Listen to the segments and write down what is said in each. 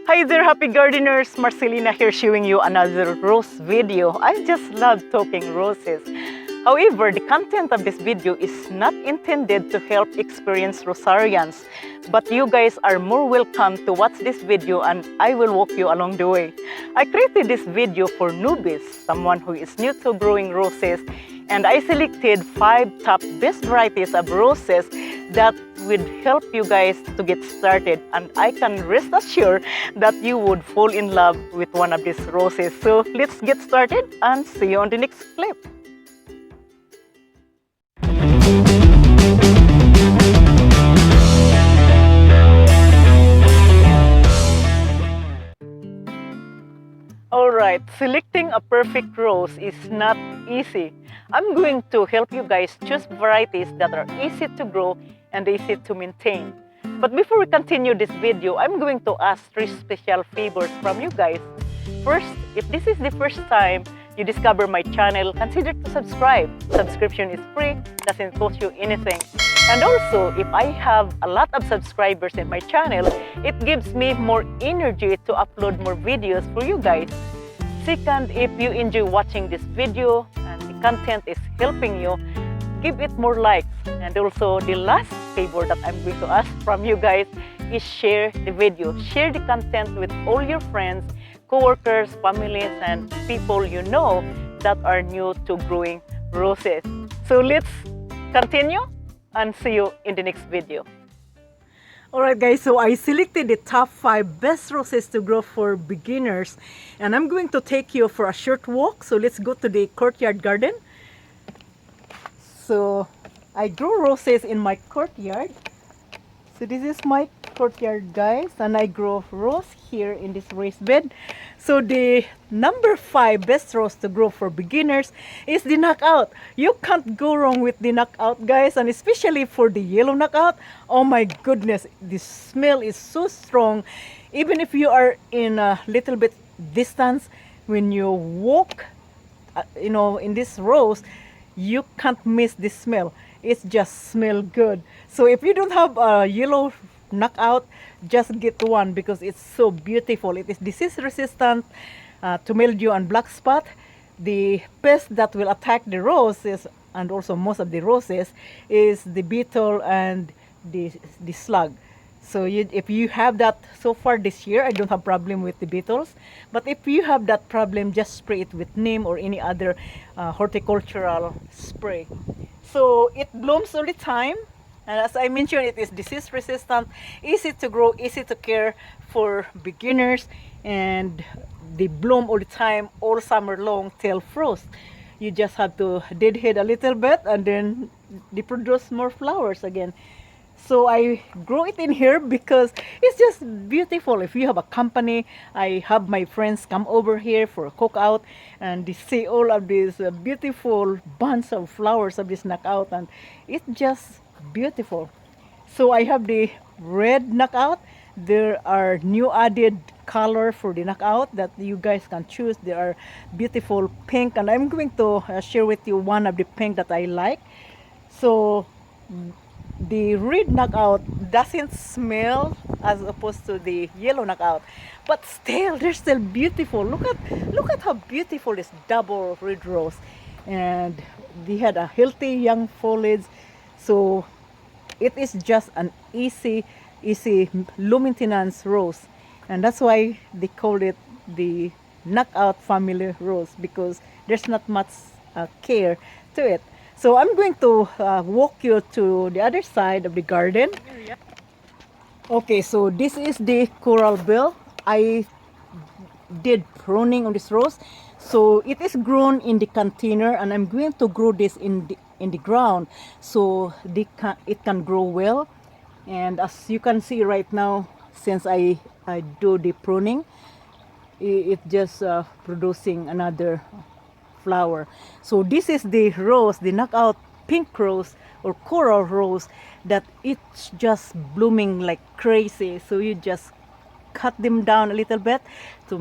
Hi there, happy gardeners! Marcelina here showing you another rose video. I just love talking roses. However, the content of this video is not intended to help experienced rosarians, but you guys are more welcome to watch this video and I will walk you along the way. I created this video for newbies, someone who is new to growing roses, and I selected 5 top best varieties of roses that would help you guys to get started, and I can rest assured that you would fall in love with one of these roses. So let's get started and see you on the next clip. Alright, selecting a perfect rose is not easy. I'm going to help you guys choose varieties that are easy to grow and easy to maintain. But before we continue this video, I'm going to ask 3 special favors from you guys. First, if this is the first time you discover my channel, consider to subscribe. Subscription is free, doesn't cost you anything. And also, if I have a lot of subscribers in my channel, it gives me more energy to upload more videos for you guys. Second, if you enjoy watching this video and the content is helping you, give it more likes. And also, the last favor that I'm going to ask from you guys is share the video. Share the content with all your friends, co-workers, families, and people you know that are new to growing roses. So let's continue and see you in the next video. Alright guys, so I selected the top 5 best roses to grow for beginners, and I'm going to take you for a short walk. So let's go to the courtyard garden. So I grow roses in my courtyard. So this is my courtyard, guys, and I grow rose here in this raised bed. So the number 5 best rose to grow for beginners is the knockout. You can't go wrong with the knockout, guys, and especially for the yellow knockout. Oh my goodness, the smell is so strong. Even if you are in a little bit distance, when you walk, in this rose, you can't miss the smell. It just smells good. So if you don't have a yellow knockout, just get one because it's so beautiful. It is disease resistant to mildew and black spot. The pest that will attack the roses, and also most of the roses, is the beetle and the slug. So if you have that so far this year, I don't have problem with the beetles. But if you have that problem, just spray it with neem or any other horticultural spray. So it blooms all the time. And as I mentioned, it is disease resistant, easy to grow, easy to care for beginners, and they bloom all the time, all summer long till frost. You just have to deadhead a little bit and then they produce more flowers again. So I grow it in here because it's just beautiful. If you have a company, I have my friends come over here for a cookout and they see all of these beautiful bunch of flowers of this knockout, and it's just beautiful. So I have the red knockout. There are new added color for the knockout that you guys can choose. There are beautiful pink, and I'm going to share with you one of the pink that I like. So the red knockout doesn't smell as opposed to the yellow knockout, but still they're still beautiful. Look at how beautiful this double red rose, and they had a healthy young foliage. So it is just an easy low maintenance rose, and that's why they call it the knockout family rose, because there's not much care to it. So I'm going to walk you to the other side of the garden. Okay, so this is the coral bell. I did pruning on this rose, so it is grown in the container, and I'm going to grow this in the ground so it can grow well. And as you can see right now, since I do the pruning, it just producing another flower. So this is the rose, the knockout pink rose or coral rose, that it's just blooming like crazy. So you just cut them down a little bit to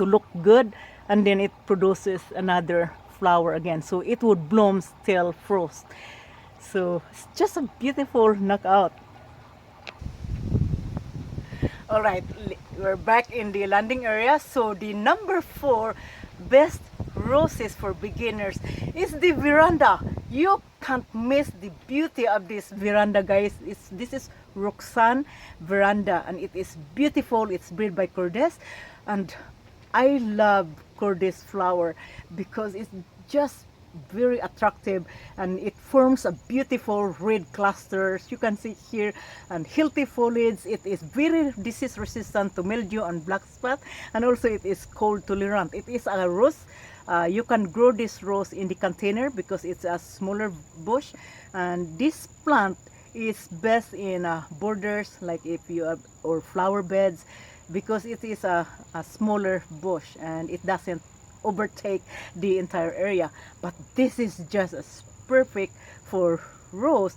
look good, and then it produces another flower again. So it would bloom till frost. So it's just a beautiful knockout. All right, we're back in the landing area. So the number 4 best roses for beginners is the Viranda. You can't miss the beauty of this Viranda, guys. This is Roxanne Viranda, and it is beautiful. It's bred by Cordes, and I love Cordes flower because it's just very attractive, and it forms a beautiful red clusters you can see here, and healthy foliage. It is very disease resistant to mildew and black spot, and also it is cold tolerant. It is a rose. You can grow this rose in the container because it's a smaller bush, and this plant is best in borders, like if you have, or flower beds, because it is a smaller bush and it doesn't overtake the entire area. But this is just as perfect for rose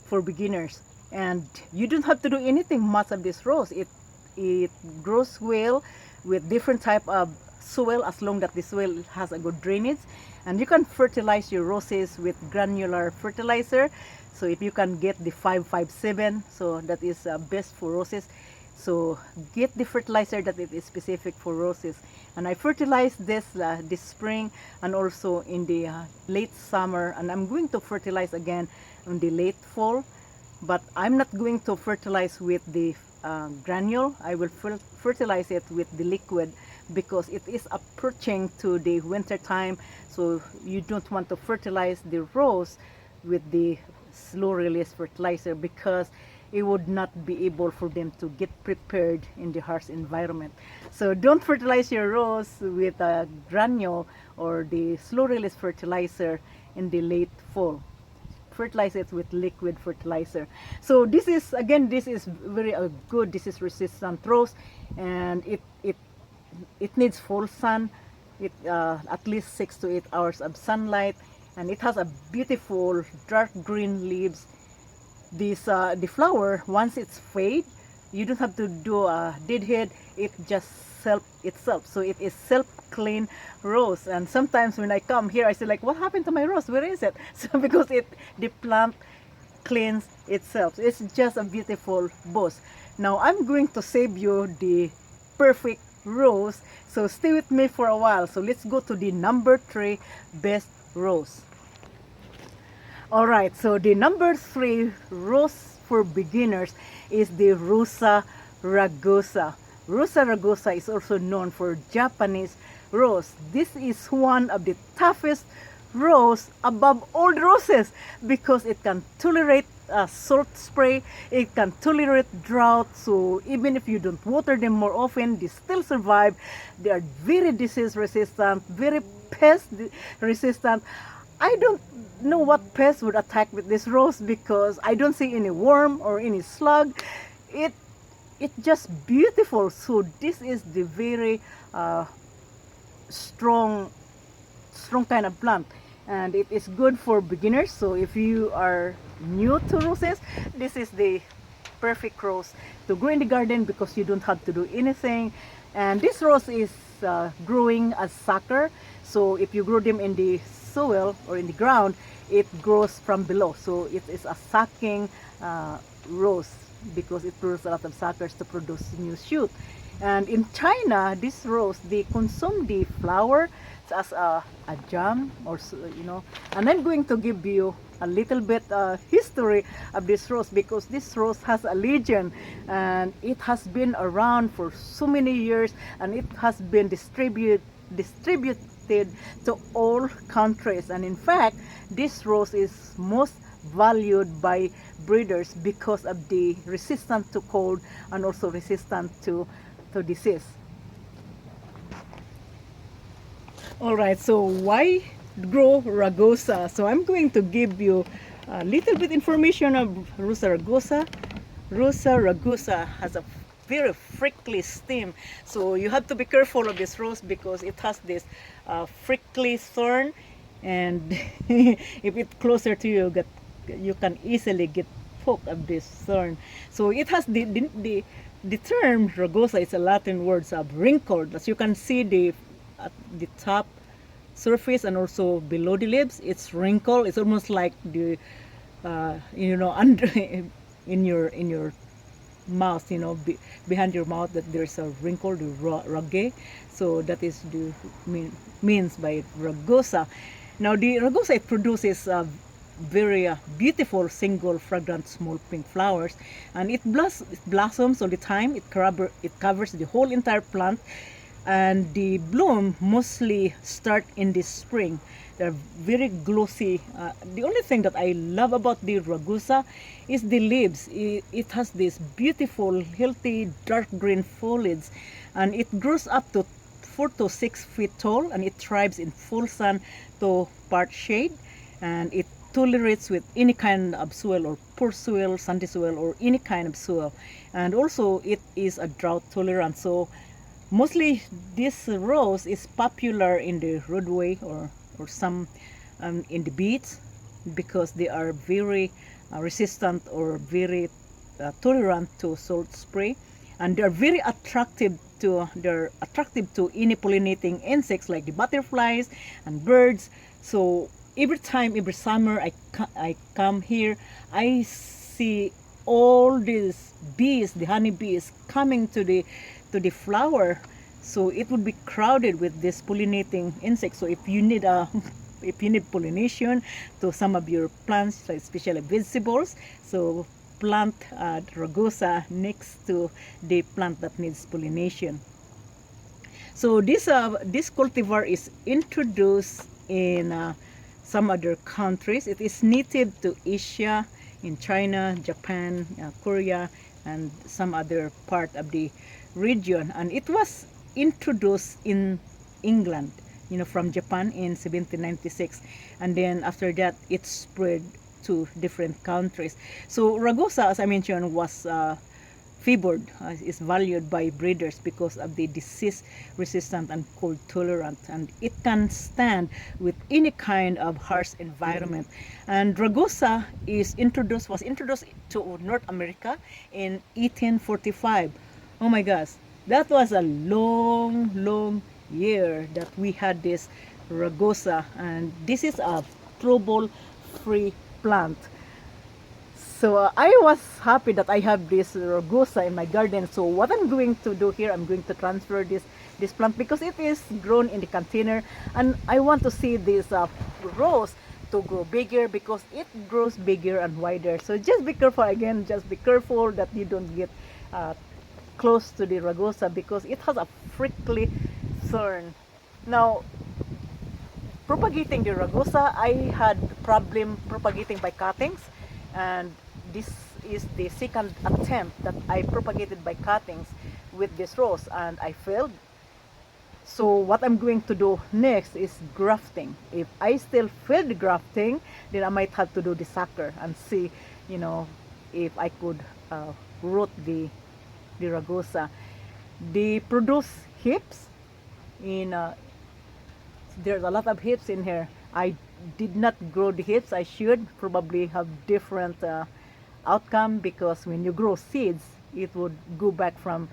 for beginners, and you don't have to do anything much of this rose. It grows well with different type of soil, as long that the soil has a good drainage. And you can fertilize your roses with granular fertilizer. So if you can get the 557, so that is best for roses. So get the fertilizer that it is specific for roses. And I fertilized this this spring, and also in the late summer, and I'm going to fertilize again in the late fall. But I'm not going to fertilize with the granule. I will fertilize it with the liquid because it is approaching to the winter time. So you don't want to fertilize the rose with the slow release fertilizer, because it would not be able for them to get prepared in the harsh environment. So don't fertilize your rose with a granule or the slow release fertilizer in the late fall. Fertilize it with liquid fertilizer. So this is, again, this is very good disease resistant rose, and it needs full sun. It at least 6 to 8 hours of sunlight, and it has a beautiful dark green leaves. This the flower, once it's fade, you don't have to do a deadhead. It just self itself. So it is self clean rose. And sometimes when I come here, I say like, what happened to my rose? Where is it? So because the plant cleans itself. It's just a beautiful bush. Now I'm going to save you the perfect rose. So stay with me for a while. So let's go to the number 3 best rose. Alright, so the number 3 rose for beginners is the Rosa Ragosa. Rosa Ragosa is also known for Japanese rose. This is one of the toughest rose above all roses, because it can tolerate salt spray, it can tolerate drought. So even if you don't water them more often, they still survive. They are very disease resistant, very pest resistant. I don't know what pest would attack with this rose, because I don't see any worm or any slug. It's just beautiful. So this is the very strong kind of plant, and it is good for beginners. So if you are new to roses, this is the perfect rose to grow in the garden, because you don't have to do anything. And this rose is growing as sucker. So if you grow them in the soil or in the ground, it grows from below. So it is a sucking rose, because it produces a lot of suckers to produce new shoot. And in China, this rose, they consume the flower as a jam, or And I'm going to give you a little bit history of this rose, because this rose has a legend, and it has been around for so many years, and it has been distributed to all countries. And in fact, this rose is most valued by breeders because of the resistant to cold, and also resistant to disease. Alright, so why Grow Ragosa? So I'm going to give you a little bit information of Rosa Ragosa. Rosa Ragosa has a very prickly stem, so you have to be careful of this rose, because it has this prickly thorn, and if it's closer to you, you can easily get poked of this thorn. So it has the term Ragosa is a Latin word of wrinkled, as you can see at the top surface and also below the leaves. It's wrinkled. It's almost like the under in your mouth, behind your mouth, that there's a wrinkle, the rage. So that is the means by ragosa. Now the ragosa, it produces very beautiful single fragrant small pink flowers, and it blossoms all the time. It covers the whole entire plant, and the bloom mostly start in the spring. They're very glossy. The only thing that I love about the ragusa is the leaves. It has this beautiful, healthy, dark green foliage, and it grows up to 4 to 6 feet tall, and it thrives in full sun to part shade, and it tolerates with any kind of soil, or poor soil, sandy soil, or any kind of soil. And also it is a drought tolerant. So mostly this rose is popular in the roadway, or some in the beach, because they are very resistant, or very tolerant to salt spray, and they're attractive to any pollinating insects like the butterflies and birds. So every summer I come here, I see all these bees, the honey bees, coming to the flower. So it would be crowded with this pollinating insects. So if you need pollination to some of your plants, especially vegetables, so plant ragosa next to the plant that needs pollination. So this cultivar is introduced in some other countries. It is native to Asia, in China, Japan, Korea, and some other part of the region. And it was introduced in England, from Japan in 1796, and then after that it spread to different countries. So ragosa, as I mentioned, was favored, is valued by breeders because of the disease resistant and cold tolerant, and it can stand with any kind of harsh environment. And ragosa was introduced to North America in 1845. Oh my gosh, that was a long year that we had this ragosa, and this is a trouble free plant. So I was happy that I have this ragosa in my garden. So what I'm going to do here, I'm going to transfer this plant, because it is grown in the container, and I want to see this rose to grow bigger, because it grows bigger and wider. So just be careful, again, just be careful that you don't get close to the ragosa, because it has a prickly thorn. Now, propagating the ragosa, I had problem propagating by cuttings, and this is the second attempt that I propagated by cuttings with this rose, and I failed. So what I'm going to do next is grafting. If I still fail the grafting, then I might have to do the sucker and see, if I could root the ragosa. They produce hips in there's a lot of hips in here. I did not grow the hips. I should probably have different outcome, because when you grow seeds, it would go back from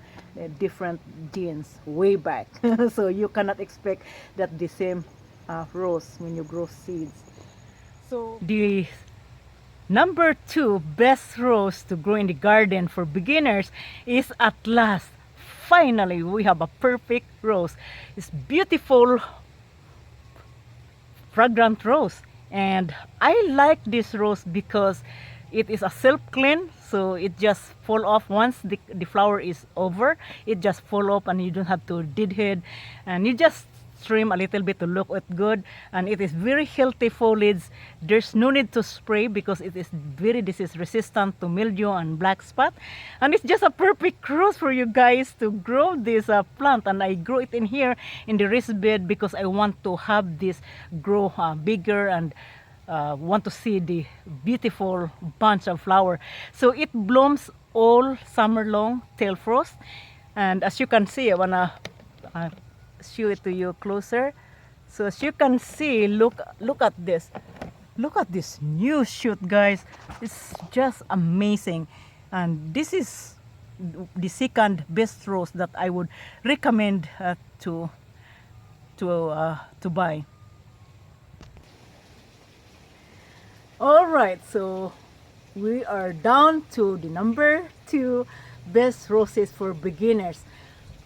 different genes way back. So you cannot expect that the same rose when you grow seeds. So the number 2 best rose to grow in the garden for beginners is, at last, finally we have a perfect rose. It's beautiful fragrant rose, and I like this rose because it is a self-clean, so it just fall off once the flower is over. It just fall off, and you don't have to deadhead, and you just trim a little bit to look it good. And it is very healthy foliage. There's no need to spray, because it is very disease resistant to mildew and black spot, and it's just a perfect rose for you guys to grow this plant. And I grow it in here in the raised bed, because I want to have this grow bigger, and want to see the beautiful bunch of flower. So it blooms all summer long till frost. And as you can see, I wanna show it to you closer. So as you can see, look at this. Look at this new shoot, guys. It's just amazing. And this is the second best rose that I would recommend to buy. All right, so we are down to the number 2 best roses for beginners.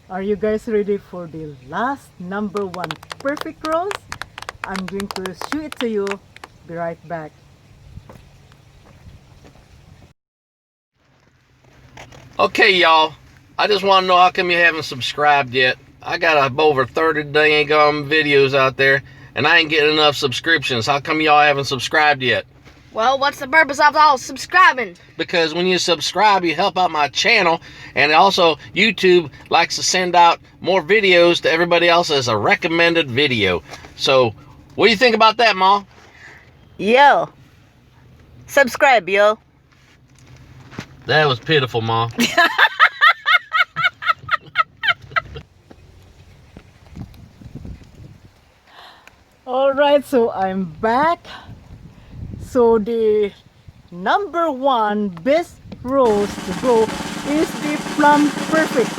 Are you guys ready for the last number one perfect rose? I'm going to show it to you. Be right back. Okay, y'all. I just want to know how come you haven't subscribed yet. I got over 30 dang videos out there, and I ain't getting enough subscriptions. How come y'all haven't subscribed yet? Well, what's the purpose of all subscribing? Because when you subscribe, you help out my channel, and also YouTube likes to send out more videos to everybody else as a recommended video. So, what do you think about that, Ma? Yo. Subscribe, yo. That was pitiful, Ma. Alright, so I'm back. So the number one best rose to grow is the Plum Perfect.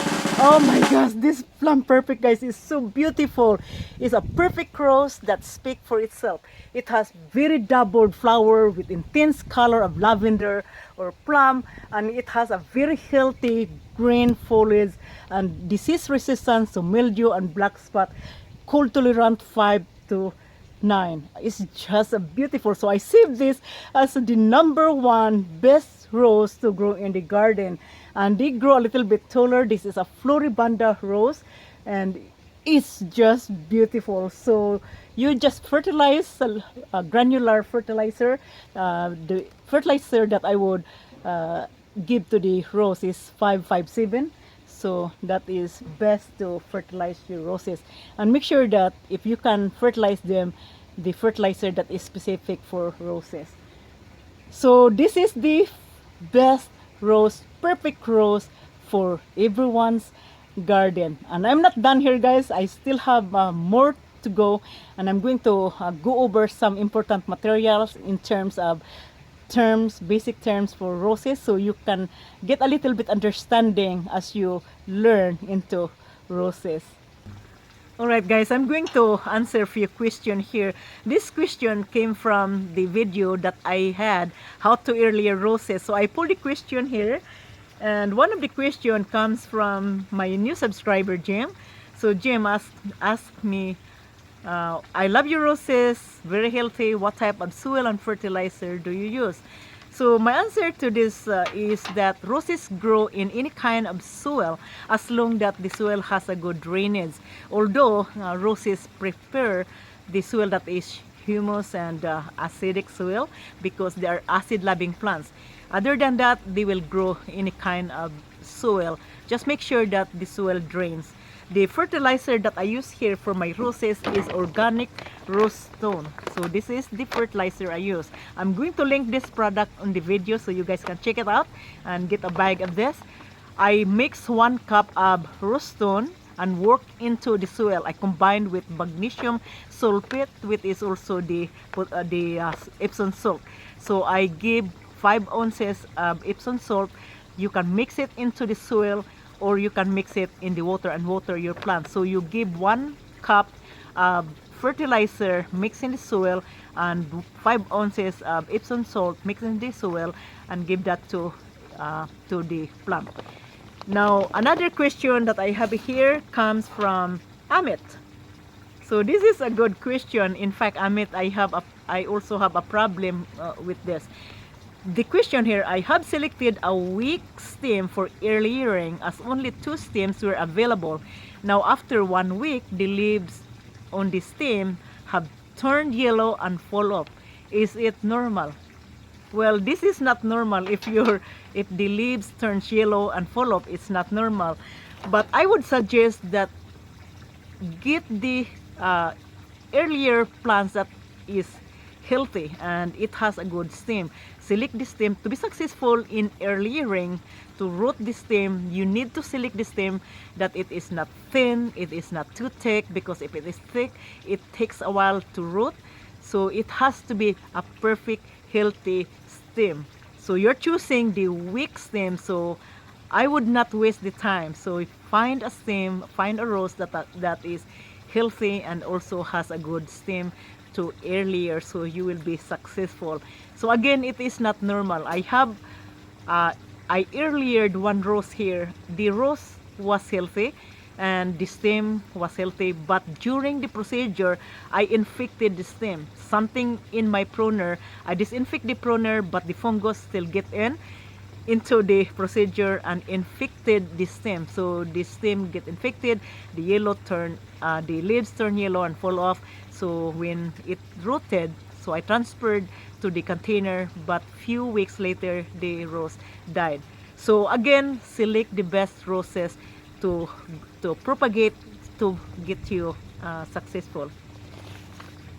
Oh my gosh, this Plum Perfect, guys, is so beautiful. It's a perfect rose that speaks for itself. It has very doubled flower with intense color of lavender or plum, and it has a very healthy green foliage and disease resistance to mildew and black spot, cold tolerant 5 to 9. It's just a beautiful. So I saved this as the number one best rose to grow in the garden, and they grow a little bit taller. This is a Floribunda rose, and it's just beautiful. So you just fertilize a granular fertilizer. The fertilizer that I would give to the rose is 557. So that is best to fertilize your roses, and make sure that if you can fertilize them, the fertilizer that is specific for roses. So this is the best rose, perfect rose for everyone's garden. And I'm not done here, guys. I still have more to go, and I'm going to go over some important materials in terms of basic terms for roses, so you can get a little bit understanding as you learn into roses. Alright, guys, I'm going to answer a few questions here. This question came from the video that I had, how to earlier roses. So I pulled the question here, and one of the question comes from my new subscriber, Jim. So Jim asked me, I love your roses, very healthy. What type of soil and fertilizer do you use? So my answer to this is that roses grow in any kind of soil as long that the soil has a good drainage. Although roses prefer the soil that is humus and acidic soil because they are acid-loving plants. Other than that, they will grow any kind of soil. Just make sure that the soil drains. The fertilizer that I use here for my roses is organic rose stone. So this is the fertilizer I use. I'm going to link this product on the video so you guys can check it out and get a bag of this. I mix 1 cup of rose stone and work into the soil. I combined with magnesium sulfate, which is also the Epsom salt. So I give 5 ounces of Epsom salt. You can mix it into the soil, or you can mix it in the water and water your plants. So you give 1 cup of fertilizer, mix in the soil, and 5 ounces of Epsom salt, mix in the soil, and give that to the plant. Now, another question that I have here comes from Amit. So this is a good question. In fact, Amit, I also have a problem with this. The question here, I have selected a weak stem for early yearing as only 2 stems were available. Now after 1 week, the leaves on the stem have turned yellow and fall off. Is it normal? Well, this is not normal. If the leaves turns yellow and fall off, it's not normal. But I would suggest that get the earlier plants that is healthy and it has a good stem. Select the stem to be successful in early yearing. To root the stem, you need to select the stem that it is not thin, it is not too thick, because if it is thick, it takes a while to root. So it has to be a perfect healthy stem. So you're choosing the weak stem, so I would not waste the time. So find a stem, find a rose that is healthy and also has a good stem to earlier, so you will be successful. So again, it is not normal. I have I earliered one rose here. The rose was healthy and the stem was healthy, but during the procedure I infected the stem. Something in my pruner, I disinfect the pruner, but the fungus still get into the procedure and infected the stem. So the stem get infected, the yellow turn, the leaves turn yellow and fall off. So when it rooted, so I transferred to the container, but few weeks later the rose died. So again, select the best roses to propagate, to get you successful.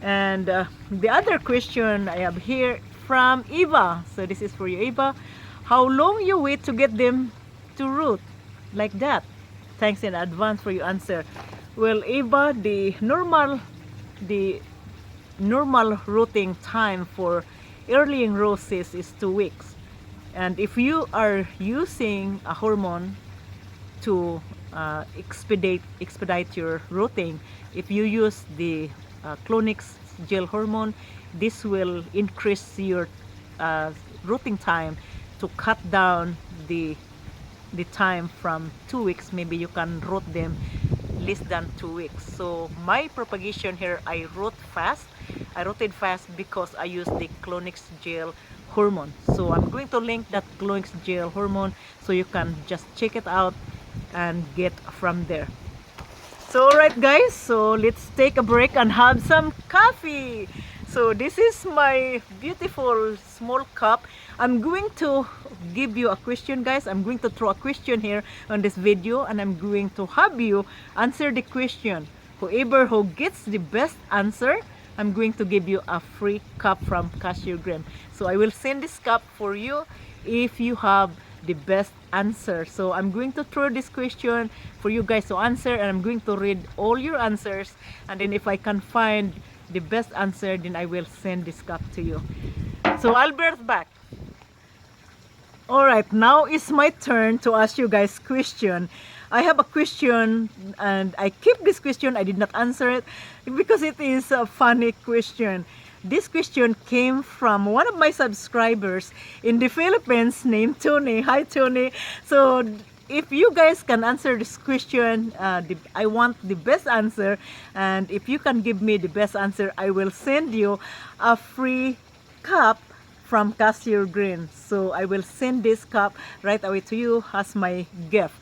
And the other question I have here from Eva. So this is for you, Eva. How long you wait to get them to root like that? Thanks in advance for your answer. Well, Eva, the normal rooting time for earlying roses is 2 weeks. And if you are using a hormone to expedite your rooting, if you use the Clonix gel hormone, this will increase your rooting time to cut down the time from 2 weeks. Maybe you can root them less than 2 weeks. So my propagation here, I rooted fast because I use the Clonix gel hormone. So I'm going to link that Clonix gel hormone so you can just check it out and get from there. So alright guys, so let's take a break and have some coffee. So this is my beautiful small cup. I'm going to give you a question, guys. I'm going to throw a question here on this video, and I'm going to have you answer the question. Whoever who gets the best answer, I'm going to give you a free cup from Cashew Green. So I will send this cup for you if you have the best answer. So I'm going to throw this question for you guys to answer, and I'm going to read all your answers, and then if I can find the best answer, then I will send this cup to you. So I'll be right back. Alright, now it's my turn to ask you guys question. I have a question, and I keep this question. I did not answer it because it is a funny question. This question came from one of my subscribers in the Philippines named Tony. Hi Tony. So if you guys can answer this question, I want the best answer, and if you can give me the best answer, I will send you a free cup from Cashew Green. So I will send this cup right away to you as my gift.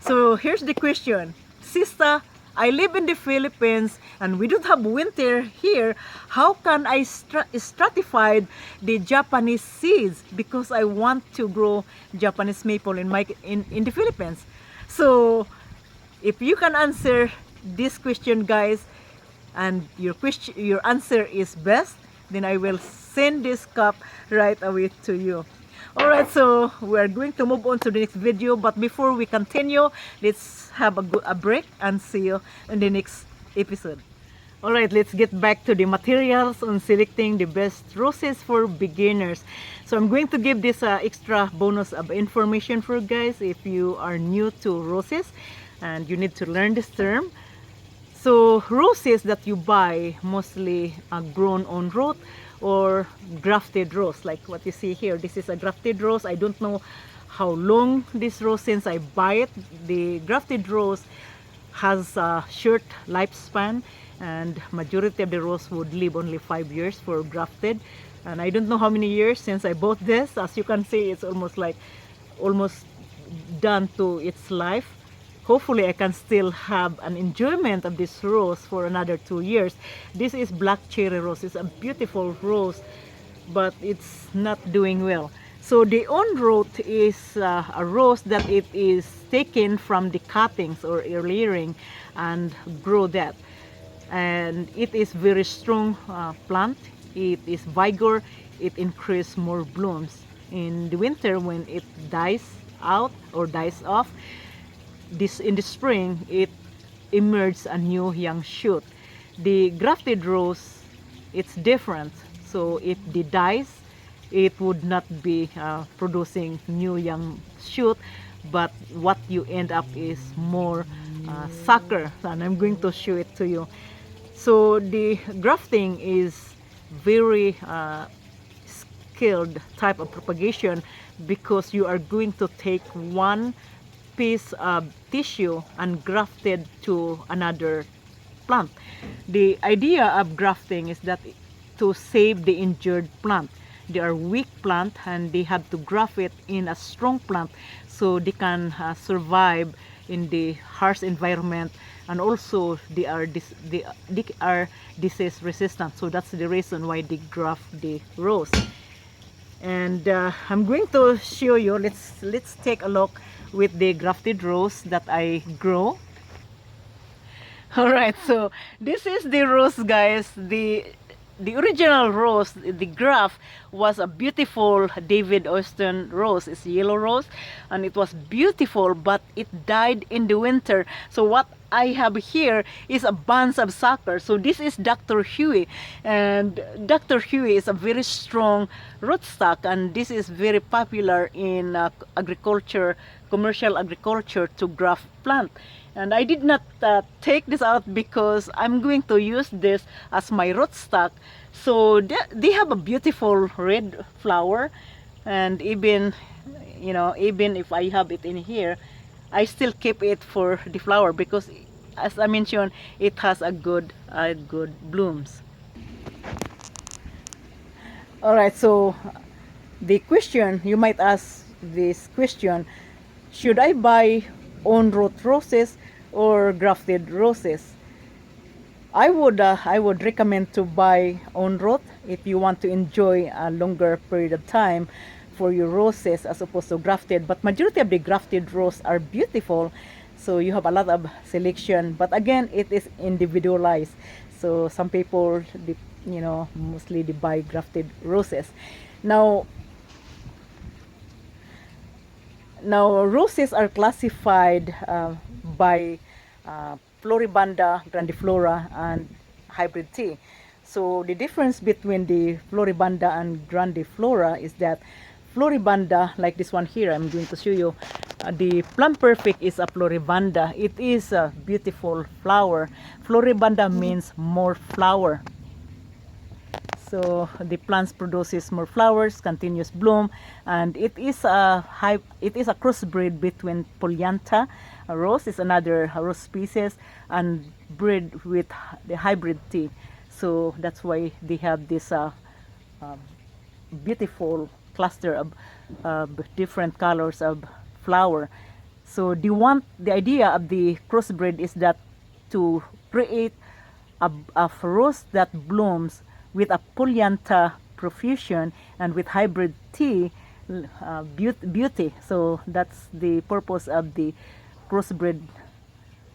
So here's the question. Sister, I live in the Philippines and we don't have winter here. How can I stratify the Japanese seeds? Because I want to grow Japanese maple in the Philippines. So if you can answer this question, guys, and your answer is best, then I will send this cup right away to you. Alright, so we're going to move on to the next video, but before we continue, let's have a break and see you in the next episode. Alright, let's get back to the materials on selecting the best roses for beginners. So I'm going to give this extra bonus of information for you guys if you are new to roses and you need to learn this term. So roses that you buy mostly are grown on root or grafted rose, like what you see here. This is a grafted rose. I don't know how long this rose since I buy it. The grafted rose has a short lifespan, and majority of the rose would live only 5 years for grafted. And I don't know how many years since I bought this. As you can see, it's almost done to its life. Hopefully I can still have an enjoyment of this rose for another 2 years. This is black cherry rose. It's a beautiful rose, but it's not doing well. So the on-root is a rose that it is taken from the cuttings or earlying and grow that. And it is very strong plant. It is vigor. It increases more blooms. In the winter, when it dies out or dies off, in the spring, it emerges a new young shoot. The grafted rose, it's different. So if it dies, it would not be producing new young shoot, but what you end up is more sucker, and I'm going to show it to you. So the grafting is very skilled type of propagation because you are going to take one piece of tissue and graft it to another plant. The idea of grafting is that to save the injured plant. They are weak plant and they have to graft it in a strong plant so they can survive in the harsh environment, and also they are disease resistant. So that's the reason why they graft the rose. And I'm going to show you. Let's take a look with the grafted rose that I grow. All right, so this is the rose, guys. The original rose, the graft, was a beautiful David Austin rose. It's yellow rose, and it was beautiful, but it died in the winter. So what I have here is a bunch of sucker. So this is Dr. Huey, and Dr. Huey is a very strong rootstock, and this is very popular in agriculture, commercial agriculture, to graft plant. And I did not take this out because I'm going to use this as my rootstock. So they have a beautiful red flower, and even, you know, even if I have it in here, I still keep it for the flower because, as I mentioned, it has a good blooms. All right, so the question you might ask, this question: should I buy on root roses or grafted roses? I would recommend to buy on root if you want to enjoy a longer period of time for your roses as opposed to grafted. But majority of the grafted rose are beautiful, so you have a lot of selection. But again, it is individualized. So some people, you know, mostly they buy grafted roses. Now roses are classified by Floribunda, grandiflora, and hybrid tea. So the difference between the Floribunda and grandiflora is that Floribunda, like this one here, I'm going to show you, the Plum Perfect is a Floribunda. It is a beautiful flower. Floribunda means more flower. So the plants produces more flowers, continuous bloom, and it is a crossbreed between Polyantha rose, is another rose species, and bred with the hybrid tea. So that's why they have this beautiful cluster of different colors of flower. So the idea of the crossbreed is that to create a rose that blooms with a Polyantha profusion and with hybrid tea beauty. So that's the purpose of the crossbreed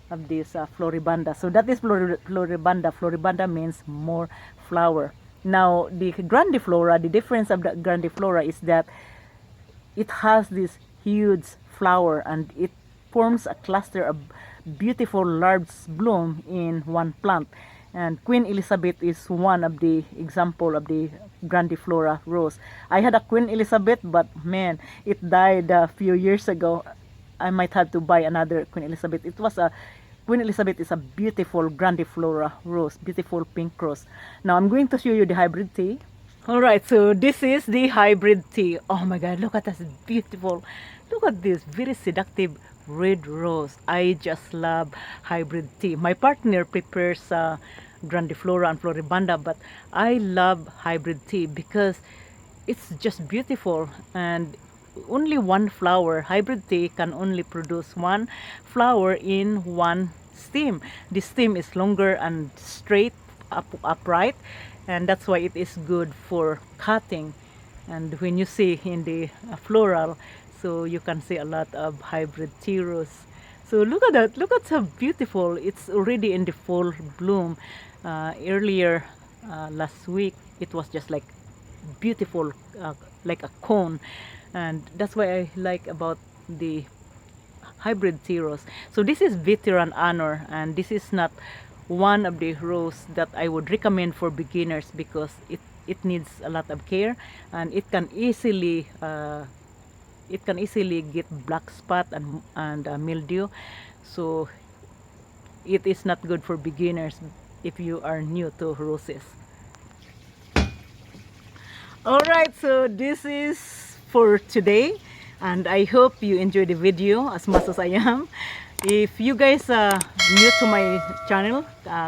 of this Floribunda. So that is Floribunda. Floribunda means more flower. Now the grandiflora, the difference of the grandiflora is that it has this huge flower and it forms a cluster of beautiful large bloom in one plant. And Queen Elizabeth is one of the example of the grandiflora rose. I had a Queen Elizabeth, but man, it died a few years ago. I might have to buy another Queen Elizabeth. Queen Elizabeth is a beautiful grandiflora rose, beautiful pink rose. Now I'm going to show you the hybrid tea. Alright, so this is the hybrid tea. Oh my god, look at this, beautiful. Look at this, very seductive red rose. I just love hybrid tea. My partner prepares grandiflora and floribunda, but I love hybrid tea because it's just beautiful, and only one flower. Hybrid tea can only produce one flower in one stem. The stem is longer and straight upright, and that's why it is good for cutting. And when you see in the floral, so you can see a lot of hybrid tea rose. So look at that, look at how beautiful. It's already in the full bloom. Earlier last week it was just like beautiful, like a cone, and that's why I like about the hybrid tea rose. So this is veteran honor, and this is not one of the rose that I would recommend for beginners because it needs a lot of care, and it can easily get black spot and mildew. So it is not good for beginners if you are new to roses. Alright, so this is for today, and I hope you enjoy the video as much as I am. If you guys are new to my channel,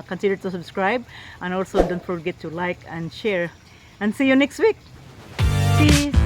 consider to subscribe, and also don't forget to like and share, and see you next week. Peace.